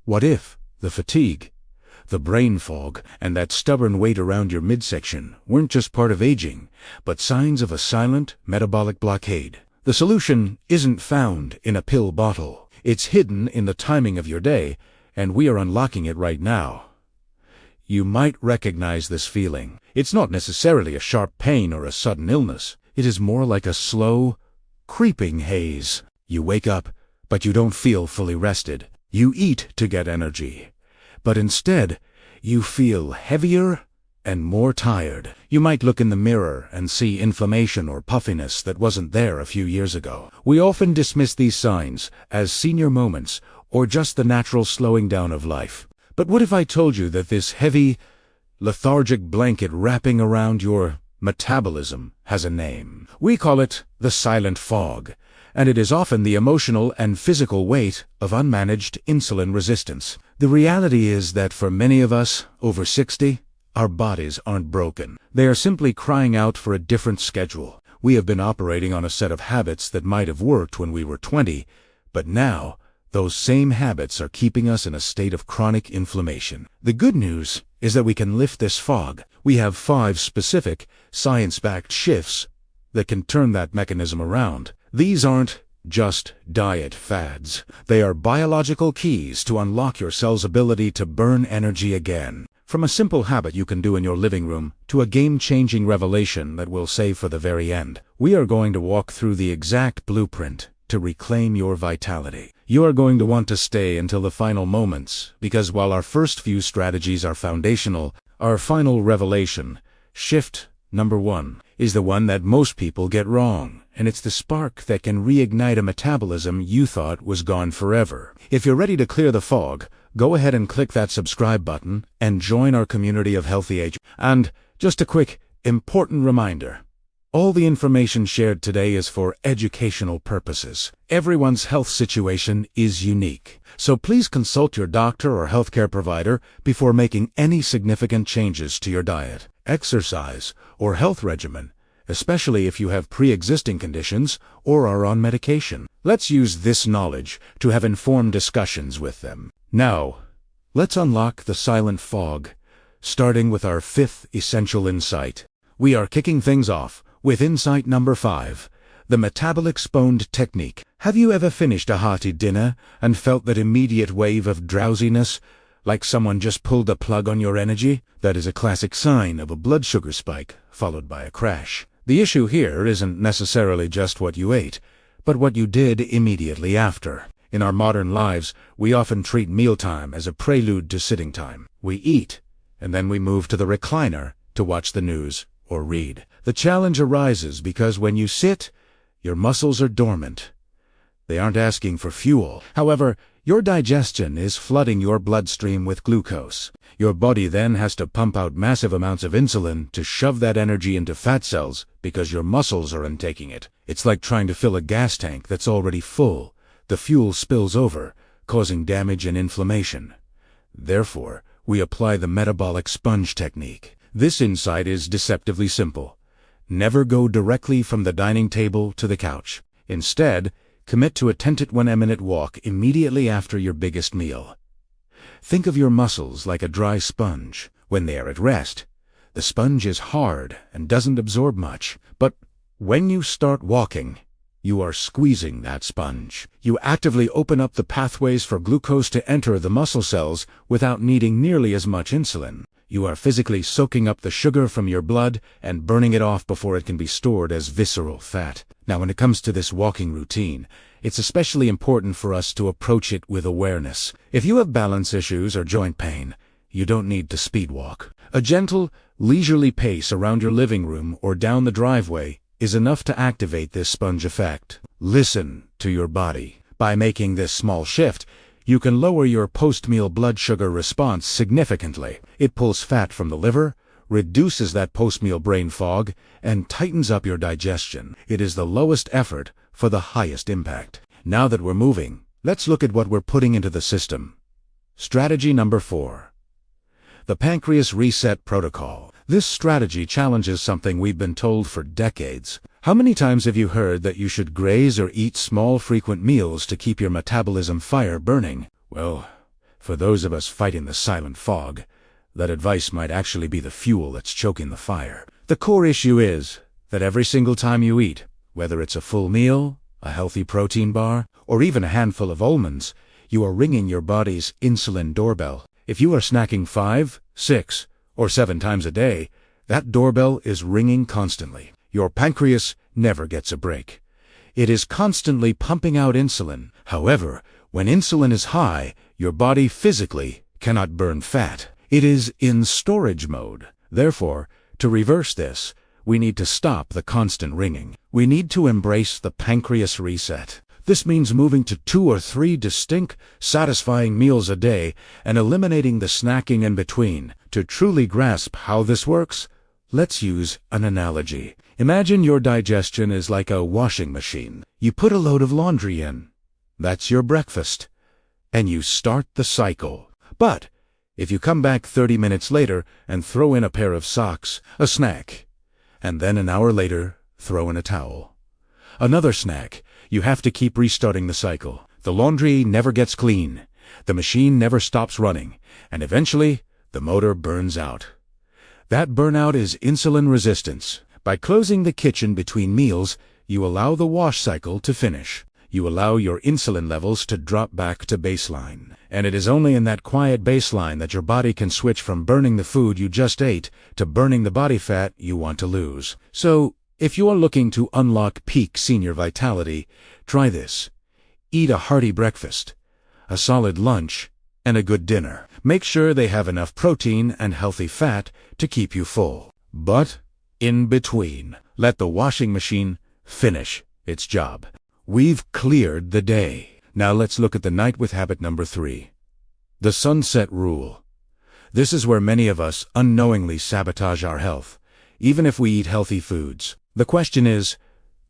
What if the fatigue, the brain fog, and that stubborn weight around your midsection weren't just part of aging, but signs of a silent metabolic blockade? The solution isn't found in a pill bottle. It's hidden in the timing of your day, and we are unlocking it right now. You might recognize this feeling. It's not necessarily a sharp pain or a sudden illness. It is more like a slow, creeping haze. You wake up, but you don't feel fully rested. You eat to get energy, but instead, you feel heavier and more tired. You might look in the mirror and see inflammation or puffiness that wasn't there a few years ago. We often dismiss these signs as senior moments or just the natural slowing down of life. But what if I told you that this heavy, lethargic blanket wrapping around your metabolism has a name? We call it the silent fog, and it is often the emotional and physical weight of unmanaged insulin resistance. The reality is that for many of us over 60, our bodies aren't broken. They are simply crying out for a different schedule. We have been operating on a set of habits that might have worked when we were 20, but now those same habits are keeping us in a state of chronic inflammation. The good news is that we can lift this fog. We have 5 specific, science-backed shifts that can turn that mechanism around. These aren't just diet fads. They are biological keys to unlock your cell's ability to burn energy again. From a simple habit you can do in your living room to a game-changing revelation that we'll save for the very end, we are going to walk through the exact blueprint to reclaim your vitality. You are going to want to stay until the final moments, because while our first few strategies are foundational, our final revelation, shift number 1, is the one that most people get wrong, and it's the spark that can reignite a metabolism you thought was gone forever. If you're ready to clear the fog, go ahead and click that subscribe button and join our community of healthy aging. And just a quick, important reminder. All the information shared today is for educational purposes. Everyone's health situation is unique, so please consult your doctor or healthcare provider before making any significant changes to your diet, exercise, or health regimen, especially if you have pre-existing conditions or are on medication. Let's use this knowledge to have informed discussions with them. Now, let's unlock the silent fog, starting with our 5th essential insight. We are kicking things off with insight number 5, the Metabolic Sponge technique. Have you ever finished a hearty dinner and felt that immediate wave of drowsiness, like someone just pulled a plug on your energy? That is a classic sign of a blood sugar spike, followed by a crash. The issue here isn't necessarily just what you ate, but what you did immediately after. In our modern lives, we often treat mealtime as a prelude to sitting time. We eat, and then we move to the recliner to watch the news or read. The challenge arises because when you sit, your muscles are dormant. They aren't asking for fuel. However, your digestion is flooding your bloodstream with glucose. Your body then has to pump out massive amounts of insulin to shove that energy into fat cells because your muscles aren't taking it. It's like trying to fill a gas tank that's already full. The fuel spills over, causing damage and inflammation. Therefore, we apply the metabolic sponge technique. This insight is deceptively simple. Never go directly from the dining table to the couch. Instead, commit to a 10 to 20 minute walk immediately after your biggest meal. Think of your muscles like a dry sponge. When they are at rest, the sponge is hard and doesn't absorb much. But when you start walking, you are squeezing that sponge. You actively open up the pathways for glucose to enter the muscle cells without needing nearly as much insulin. You are physically soaking up the sugar from your blood and burning it off before it can be stored as visceral fat. Now, when it comes to this walking routine, it's especially important for us to approach it with awareness. If you have balance issues or joint pain, you don't need to speed walk. A gentle, leisurely pace around your living room or down the driveway is enough to activate this sponge effect. Listen to your body. By making this small shift, you can lower your post-meal blood sugar response significantly. It pulls fat from the liver, reduces that post-meal brain fog, and tightens up your digestion. It is the lowest effort for the highest impact. Now that we're moving, let's look at what we're putting into the system. Strategy number 4. The Pancreas Reset Protocol. This strategy challenges something we've been told for decades. How many times have you heard that you should graze or eat small frequent meals to keep your metabolism fire burning? Well, For those of us fighting the silent fog, that advice might actually be the fuel that's choking the fire. The core issue is that every single time you eat, whether it's a full meal, a healthy protein bar, or even a handful of almonds, you are ringing your body's insulin doorbell. If you are snacking 5, 6, or 7 times a day, that doorbell is ringing constantly. Your pancreas never gets a break. It is constantly pumping out insulin. However, when insulin is high, your body physically cannot burn fat. It is in storage mode. Therefore, to reverse this, we need to stop the constant ringing. We need to embrace the Pancreas Reset. This means moving to 2 or 3 distinct, satisfying meals a day and eliminating the snacking in between. To truly grasp how this works, let's use an analogy. Imagine your digestion is like a washing machine. You put a load of laundry in. That's your breakfast. And you start the cycle. But if you come back 30 minutes later and throw in a pair of socks, a snack, and then an hour later throw in a towel, another snack, you have to keep restarting the cycle. The laundry never gets clean, the machine never stops running, and eventually the motor burns out. That burnout is insulin resistance. By closing the kitchen between meals, you allow the wash cycle to finish. You allow your insulin levels to drop back to baseline. And it is only in that quiet baseline that your body can switch from burning the food you just ate to burning the body fat you want to lose. So, if you are looking to unlock peak senior vitality, try this. Eat a hearty breakfast, a solid lunch, and a good dinner. Make sure they have enough protein and healthy fat to keep you full. But in between, let the washing machine finish its job. We've cleared the day. Now let's look at the night with habit number 3. The sunset rule. This is where many of us unknowingly sabotage our health, even if we eat healthy foods. The question is,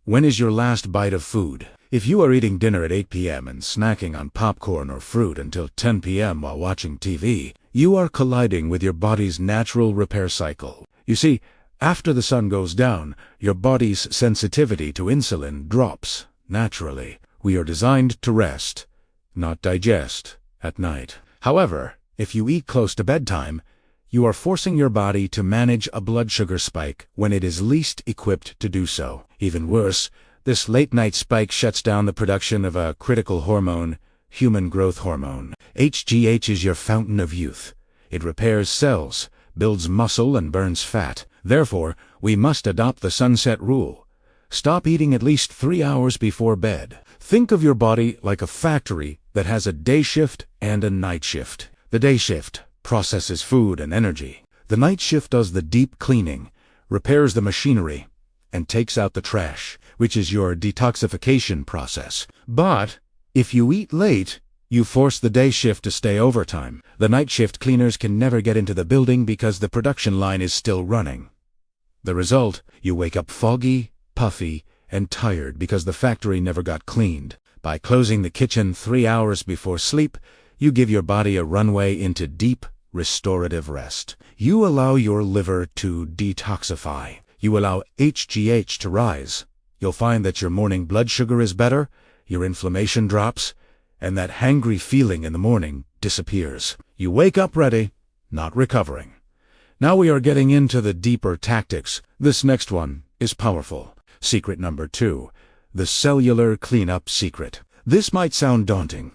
when is your last bite of food? If you are eating dinner at 8 p.m. and snacking on popcorn or fruit until 10 p.m. while watching TV, you are colliding with your body's natural repair cycle. You see, after the sun goes down, your body's sensitivity to insulin drops. Naturally, we are designed to rest, not digest, at night. However, if you eat close to bedtime, you are forcing your body to manage a blood sugar spike when it is least equipped to do so. Even worse, this late-night spike shuts down the production of a critical hormone, human growth hormone. HGH is your fountain of youth. It repairs cells, builds muscle, and burns fat. Therefore, we must adopt the sunset rule. Stop eating at least 3 hours before bed. Think of your body like a factory that has a day shift and a night shift. The day shift processes food and energy. The night shift does the deep cleaning, repairs the machinery, and takes out the trash, which is your detoxification process. But if you eat late, you force the day shift to stay overtime. The night shift cleaners can never get into the building because the production line is still running. The result, you wake up foggy, puffy, and tired because the factory never got cleaned. By closing the kitchen 3 hours before sleep, you give your body a runway into deep, restorative rest. You allow your liver to detoxify. You allow HGH to rise. You'll find that your morning blood sugar is better, your inflammation drops, and that hangry feeling in the morning disappears. You wake up ready, not recovering. Now we are getting into the deeper tactics. This next one is powerful. Secret number 2, the cellular cleanup secret. This might sound daunting,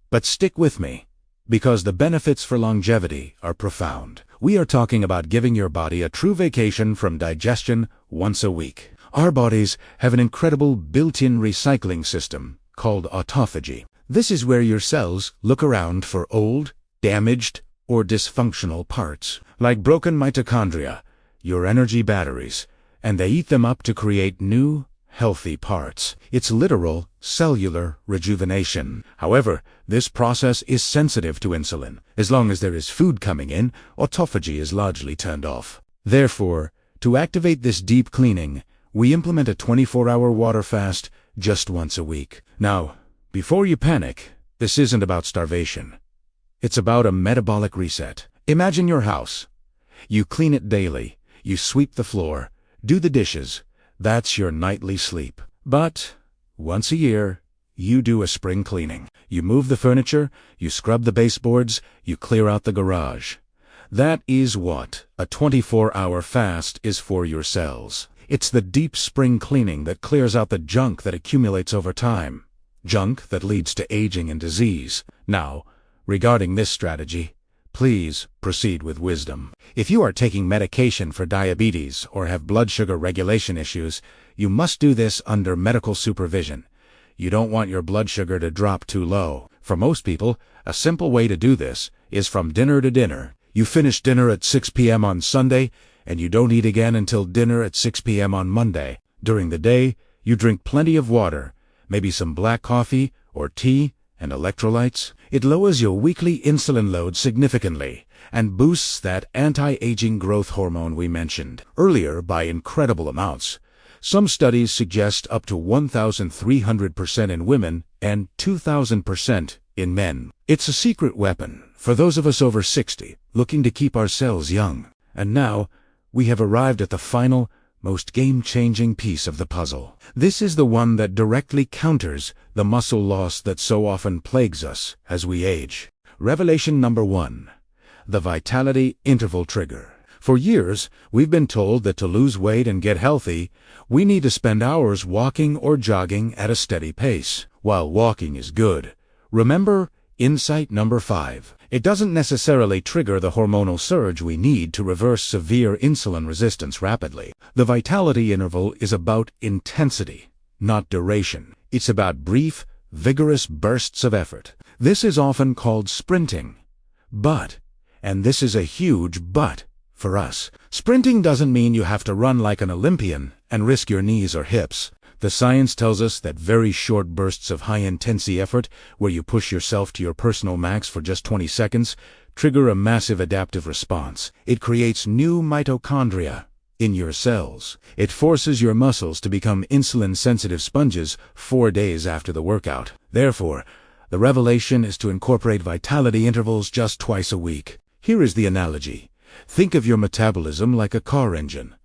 but stick with me, because the benefits for longevity are profound. We are talking about giving your body a true vacation from digestion once a week. Our bodies have an incredible built-in recycling system called autophagy. This is where your cells look around for old, damaged, or dysfunctional parts, like broken mitochondria, your energy batteries, and they eat them up to create new, healthy parts. It's literal cellular rejuvenation. However, this process is sensitive to insulin. As long as there is food coming in, autophagy is largely turned off. Therefore, to activate this deep cleaning, we implement a 24-hour water fast just once a week. Now, before you panic, this isn't about starvation. It's about a metabolic reset. Imagine your house. You clean it daily. You sweep the floor. Do the dishes. That's your nightly sleep. But once a year, you do a spring cleaning. You move the furniture, you scrub the baseboards, you clear out the garage. That is what a 24-hour fast is for your cells. It's the deep spring cleaning that clears out the junk that accumulates over time. Junk that leads to aging and disease. Now, regarding this strategy, please proceed with wisdom. If you are taking medication for diabetes or have blood sugar regulation issues, you must do this under medical supervision. You don't want your blood sugar to drop too low. For most people, a simple way to do this is from dinner to dinner. You finish dinner at 6 p.m. on Sunday, and you don't eat again until dinner at 6 p.m. on Monday. During the day, you drink plenty of water, maybe some black coffee or tea and electrolytes. It lowers your weekly insulin load significantly and boosts that anti-aging growth hormone we mentioned earlier by incredible amounts. Some studies suggest up to 1,300% in women and 2,000% in men. It's a secret weapon for those of us over 60 looking to keep our cells young. And now, we have arrived at the final, most game-changing piece of the puzzle. This is the one that directly counters the muscle loss that so often plagues us as we age. Revelation number 1. The Vitality Interval Trigger. For years, we've been told that to lose weight and get healthy, we need to spend hours walking or jogging at a steady pace. While walking is good, remember insight number 5. It doesn't necessarily trigger the hormonal surge we need to reverse severe insulin resistance rapidly. The vitality interval is about intensity, not duration. It's about brief, vigorous bursts of effort. This is often called sprinting. But, and this is a huge but, for us, sprinting doesn't mean you have to run like an Olympian and risk your knees or hips. The science tells us that very short bursts of high-intensity effort, where you push yourself to your personal max for just 20 seconds, trigger a massive adaptive response. It creates new mitochondria in your cells. It forces your muscles to become insulin-sensitive sponges 4 days after the workout. Therefore, the revelation is to incorporate vitality intervals just twice a week. Here is the analogy. Think of your metabolism like a car engine.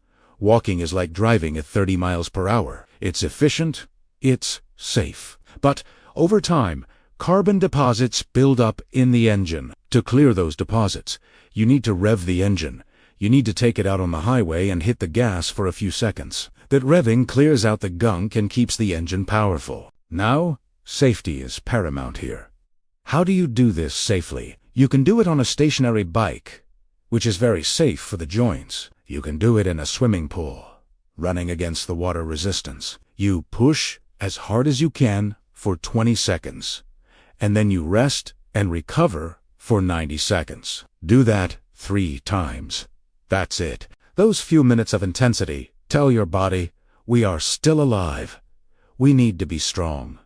Walking is like driving at 30 miles per hour. It's efficient, it's safe. But over time, carbon deposits build up in the engine. To clear those deposits, you need to rev the engine. You need to take it out on the highway and hit the gas for a few seconds. That revving clears out the gunk and keeps the engine powerful. Now, safety is paramount here. How do you do this safely? You can do it on a stationary bike, which is very safe for the joints. You can do it in a swimming pool, running against the water resistance. You push as hard as you can for 20 seconds, and then you rest and recover for 90 seconds. Do that 3 times. That's it. Those few minutes of intensity tell your body, we are still alive. We need to be strong.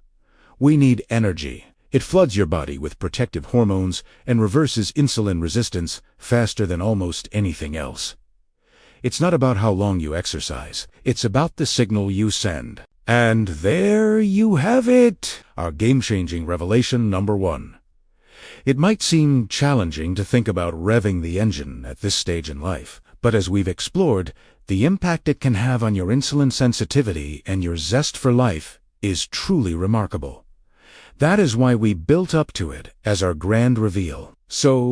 We need energy. It floods your body with protective hormones and reverses insulin resistance faster than almost anything else. It's not about how long you exercise. It's about the signal you send. And there you have it, our game-changing revelation number 1. It might seem challenging to think about revving the engine at this stage in life, but as we've explored, the impact it can have on your insulin sensitivity and your zest for life is truly remarkable. That is why we built up to it as our grand reveal. So,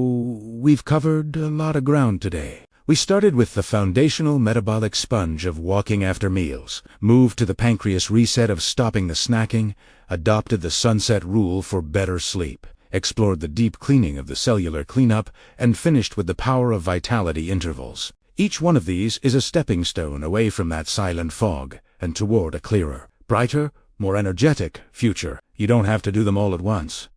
we've covered a lot of ground today. We started with the foundational metabolic sponge of walking after meals, moved to the Pancreas Reset of stopping the snacking, adopted the sunset rule for better sleep, explored the deep cleaning of the cellular cleanup, and finished with the power of vitality intervals. Each one of these is a stepping stone away from that silent fog and toward a clearer, brighter, more energetic future. You don't have to do them all at once.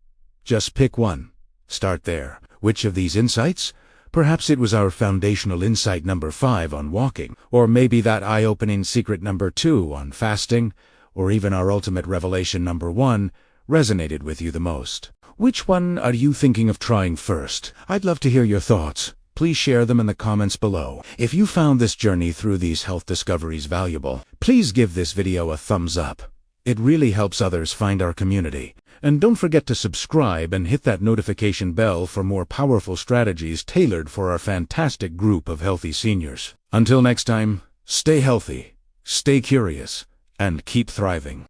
Just pick one. Start there. Which of these insights? Perhaps it was our foundational insight number 5 on walking, or maybe that eye-opening secret number 2 on fasting, or even our ultimate revelation number 1 resonated with you the most. Which one are you thinking of trying first? I'd love to hear your thoughts. Please share them in the comments below. If you found this journey through these health discoveries valuable, please give this video a thumbs up. It really helps others find our community. And don't forget to subscribe and hit that notification bell for more powerful strategies tailored for our fantastic group of healthy seniors. Until next time, stay healthy, stay curious, and keep thriving.